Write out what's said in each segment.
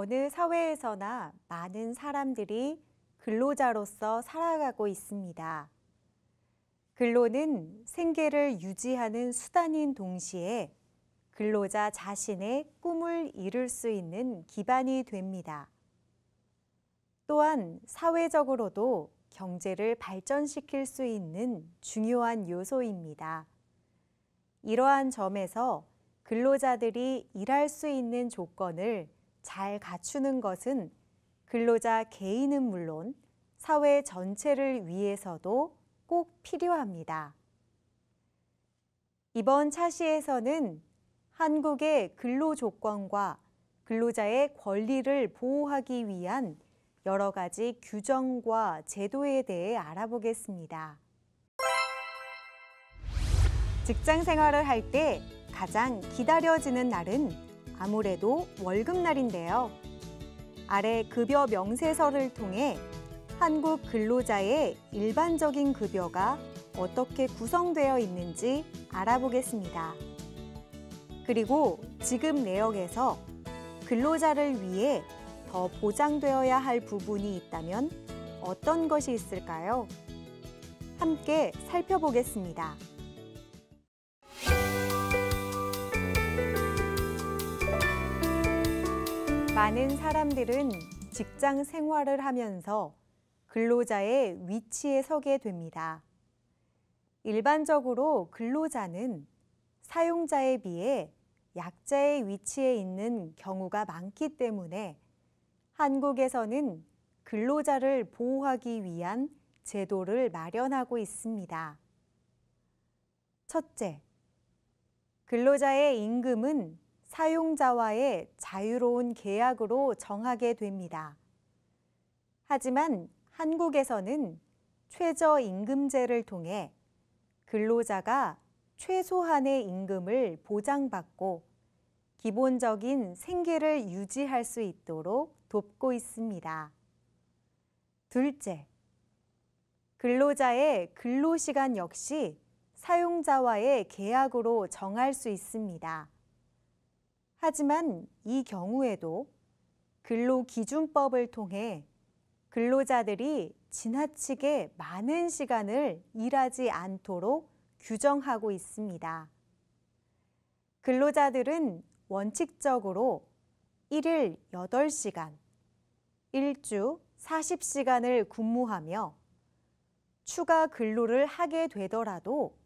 어느 사회에서나 많은 사람들이 근로자로서 살아가고 있습니다. 근로는 생계를 유지하는 수단인 동시에 근로자 자신의 꿈을 이룰 수 있는 기반이 됩니다. 또한 사회적으로도 경제를 발전시킬 수 있는 중요한 요소입니다. 이러한 점에서 근로자들이 일할 수 있는 조건을 잘 갖추는 것은 근로자 개인은 물론 사회 전체를 위해서도 꼭 필요합니다. 이번 차시에서는 한국의 근로 조건과 근로자의 권리를 보호하기 위한 여러 가지 규정과 제도에 대해 알아보겠습니다. 직장 생활을 할 때 가장 기다려지는 날은 아무래도 월급날인데요. 아래 급여 명세서를 통해 한국 근로자의 일반적인 급여가 어떻게 구성되어 있는지 알아보겠습니다. 그리고 지금 내역에서 근로자를 위해 더 보장되어야 할 부분이 있다면 어떤 것이 있을까요? 함께 살펴보겠습니다. 많은 사람들은 직장 생활을 하면서 근로자의 위치에 서게 됩니다. 일반적으로 근로자는 사용자에 비해 약자의 위치에 있는 경우가 많기 때문에 한국에서는 근로자를 보호하기 위한 제도를 마련하고 있습니다. 첫째, 근로자의 임금은 사용자와의 자유로운 계약으로 정하게 됩니다. 하지만 한국에서는 최저임금제를 통해 근로자가 최소한의 임금을 보장받고 기본적인 생계를 유지할 수 있도록 돕고 있습니다. 둘째, 근로자의 근로시간 역시 사용자와의 계약으로 정할 수 있습니다. 하지만 이 경우에도 근로기준법을 통해 근로자들이 지나치게 많은 시간을 일하지 않도록 규정하고 있습니다. 근로자들은 원칙적으로 1일 8시간, 일주 40시간을 근무하며 추가 근로를 하게 되더라도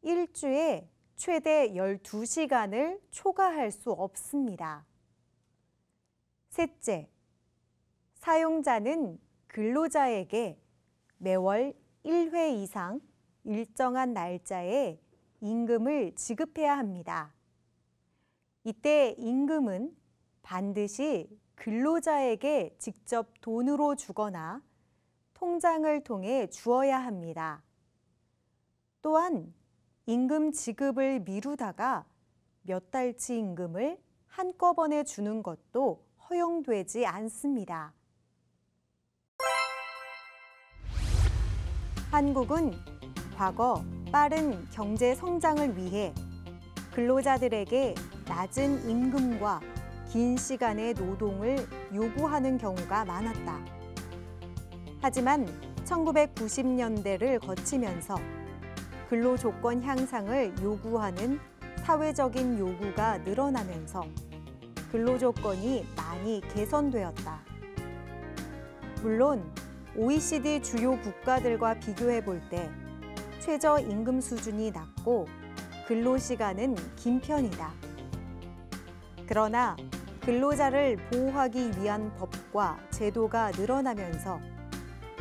일주에 최대 12시간을 초과할 수 없습니다. 셋째, 사용자는 근로자에게 매월 1회 이상 일정한 날짜에 임금을 지급해야 합니다. 이때 임금은 반드시 근로자에게 직접 돈으로 주거나 통장을 통해 주어야 합니다. 또한 임금 지급을 미루다가 몇 달치 임금을 한꺼번에 주는 것도 허용되지 않습니다. 한국은 과거 빠른 경제 성장을 위해 근로자들에게 낮은 임금과 긴 시간의 노동을 요구하는 경우가 많았다. 하지만 1990년대를 거치면서 근로조건 향상을 요구하는 사회적인 요구가 늘어나면서 근로조건이 많이 개선되었다. 물론 OECD 주요 국가들과 비교해 볼 때 최저임금 수준이 낮고 근로시간은 긴 편이다. 그러나 근로자를 보호하기 위한 법과 제도가 늘어나면서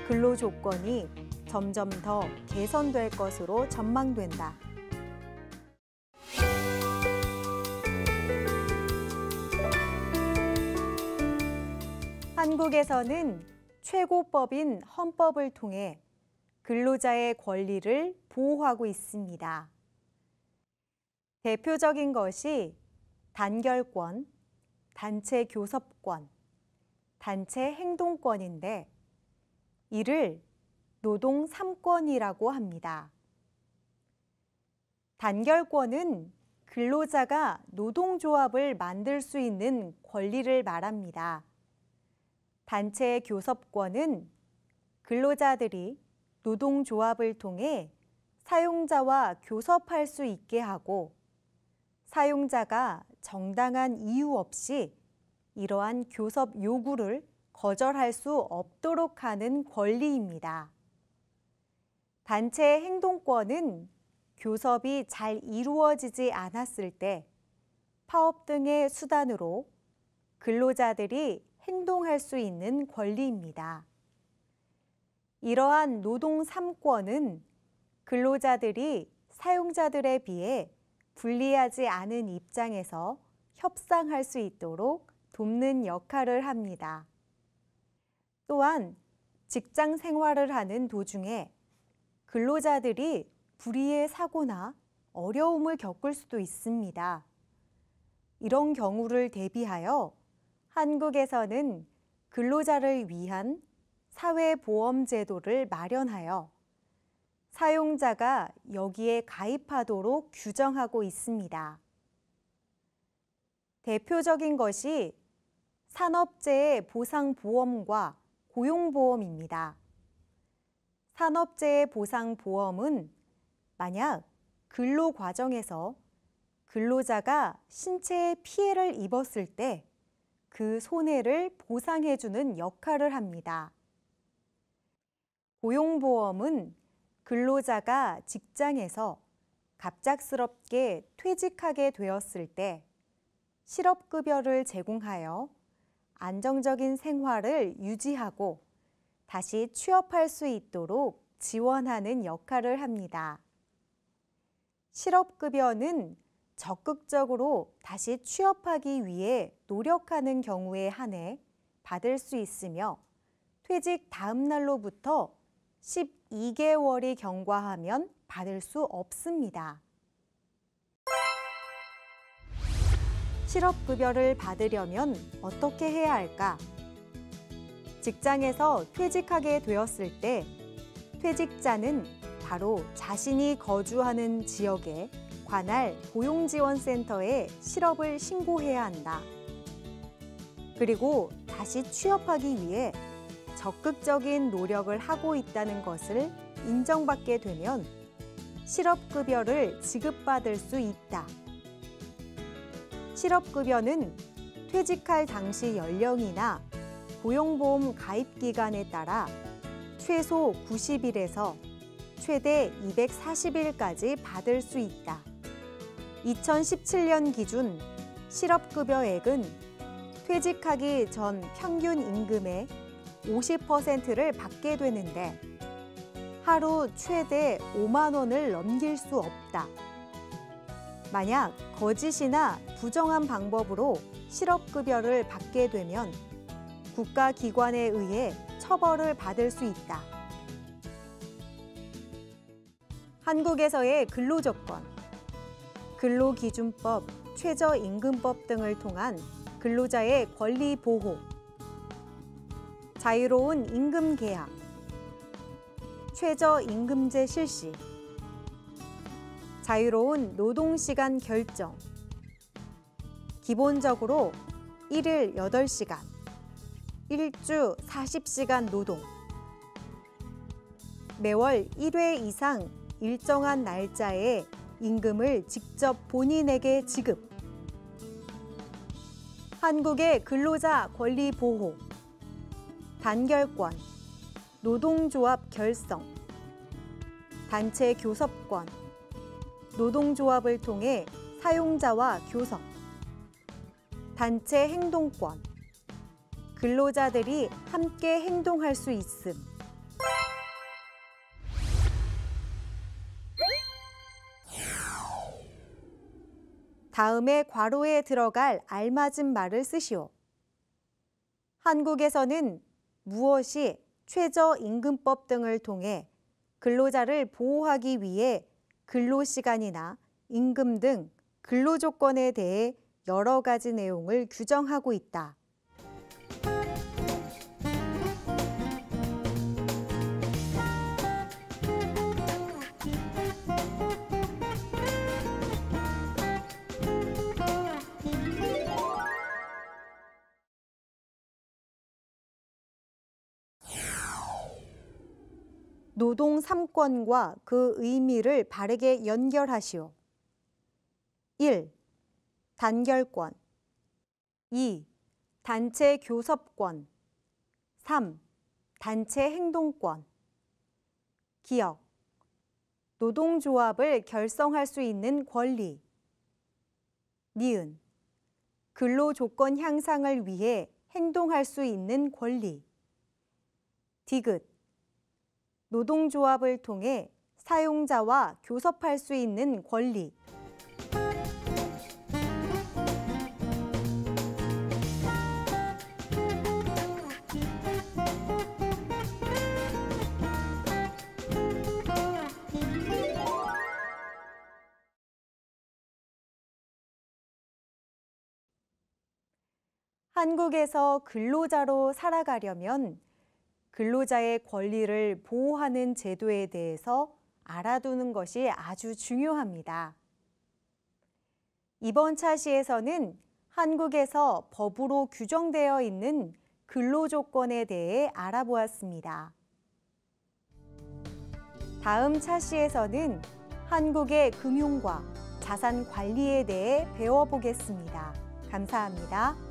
근로조건이 점점 더 개선될 것으로 전망된다. 한국에서는 최고법인 헌법을 통해 근로자의 권리를 보호하고 있습니다. 대표적인 것이 단결권, 단체 교섭권, 단체 행동권인데 이를 노동 3권이라고 합니다. 단결권은 근로자가 노동조합을 만들 수 있는 권리를 말합니다. 단체 교섭권은 근로자들이 노동조합을 통해 사용자와 교섭할 수 있게 하고 사용자가 정당한 이유 없이 이러한 교섭 요구를 거절할 수 없도록 하는 권리입니다. 단체 행동권은 교섭이 잘 이루어지지 않았을 때 파업 등의 수단으로 근로자들이 행동할 수 있는 권리입니다. 이러한 노동 3권은 근로자들이 사용자들에 비해 불리하지 않은 입장에서 협상할 수 있도록 돕는 역할을 합니다. 또한 직장 생활을 하는 도중에 근로자들이 불의의 사고나 어려움을 겪을 수도 있습니다. 이런 경우를 대비하여 한국에서는 근로자를 위한 사회보험제도를 마련하여 사용자가 여기에 가입하도록 규정하고 있습니다. 대표적인 것이 산업재해 보상보험과 고용보험입니다. 산업재해 보상보험은 만약 근로 과정에서 근로자가 신체에 피해를 입었을 때 그 손해를 보상해주는 역할을 합니다. 고용보험은 근로자가 직장에서 갑작스럽게 퇴직하게 되었을 때 실업급여를 제공하여 안정적인 생활을 유지하고 다시 취업할 수 있도록 지원하는 역할을 합니다. 실업급여는 적극적으로 다시 취업하기 위해 노력하는 경우에 한해 받을 수 있으며 퇴직 다음 날로부터 12개월이 경과하면 받을 수 없습니다. 실업급여를 받으려면 어떻게 해야 할까? 직장에서 퇴직하게 되었을 때 퇴직자는 바로 자신이 거주하는 지역의 관할 고용지원센터에 실업을 신고해야 한다. 그리고 다시 취업하기 위해 적극적인 노력을 하고 있다는 것을 인정받게 되면 실업급여를 지급받을 수 있다. 실업급여는 퇴직할 당시 연령이나 고용보험 가입 기간에 따라 최소 90일에서 최대 240일까지 받을 수 있다. 2017년 기준 실업급여액은 퇴직하기 전 평균 임금의 50%를 받게 되는데 하루 최대 5만 원을 넘길 수 없다. 만약 거짓이나 부정한 방법으로 실업급여를 받게 되면 국가기관에 의해 처벌을 받을 수 있다. 한국에서의 근로조건, 근로기준법, 최저임금법 등을 통한 근로자의 권리 보호, 자유로운 임금 계약, 최저임금제 실시, 자유로운 노동시간 결정, 기본적으로 1일 8시간, 1주 40시간 노동, 매월 1회 이상 일정한 날짜에 임금을 직접 본인에게 지급, 한국의 근로자 권리 보호, 단결권, 노동조합 결성, 단체 교섭권, 노동조합을 통해 사용자와 교섭, 단체 행동권, 근로자들이 함께 행동할 수 있음. 다음에 괄호에 들어갈 알맞은 말을 쓰시오. 한국에서는 무엇이 최저임금법 등을 통해 근로자를 보호하기 위해 근로시간이나 임금 등 근로조건에 대해 여러 가지 내용을 규정하고 있다. 노동 3권과 그 의미를 바르게 연결하시오. 1. 단결권. 2. 단체 교섭권. 3. 단체 행동권. 기억. 노동조합을 결성할 수 있는 권리. 니은. 근로조건 향상을 위해 행동할 수 있는 권리. 디귿. 노동조합을 통해 사용자와 교섭할 수 있는 권리. 한국에서 근로자로 살아가려면 근로자의 권리를 보호하는 제도에 대해서 알아두는 것이 아주 중요합니다. 이번 차시에서는 한국에서 법으로 규정되어 있는 근로조건에 대해 알아보았습니다. 다음 차시에서는 한국의 금융과 자산 관리에 대해 배워보겠습니다. 감사합니다.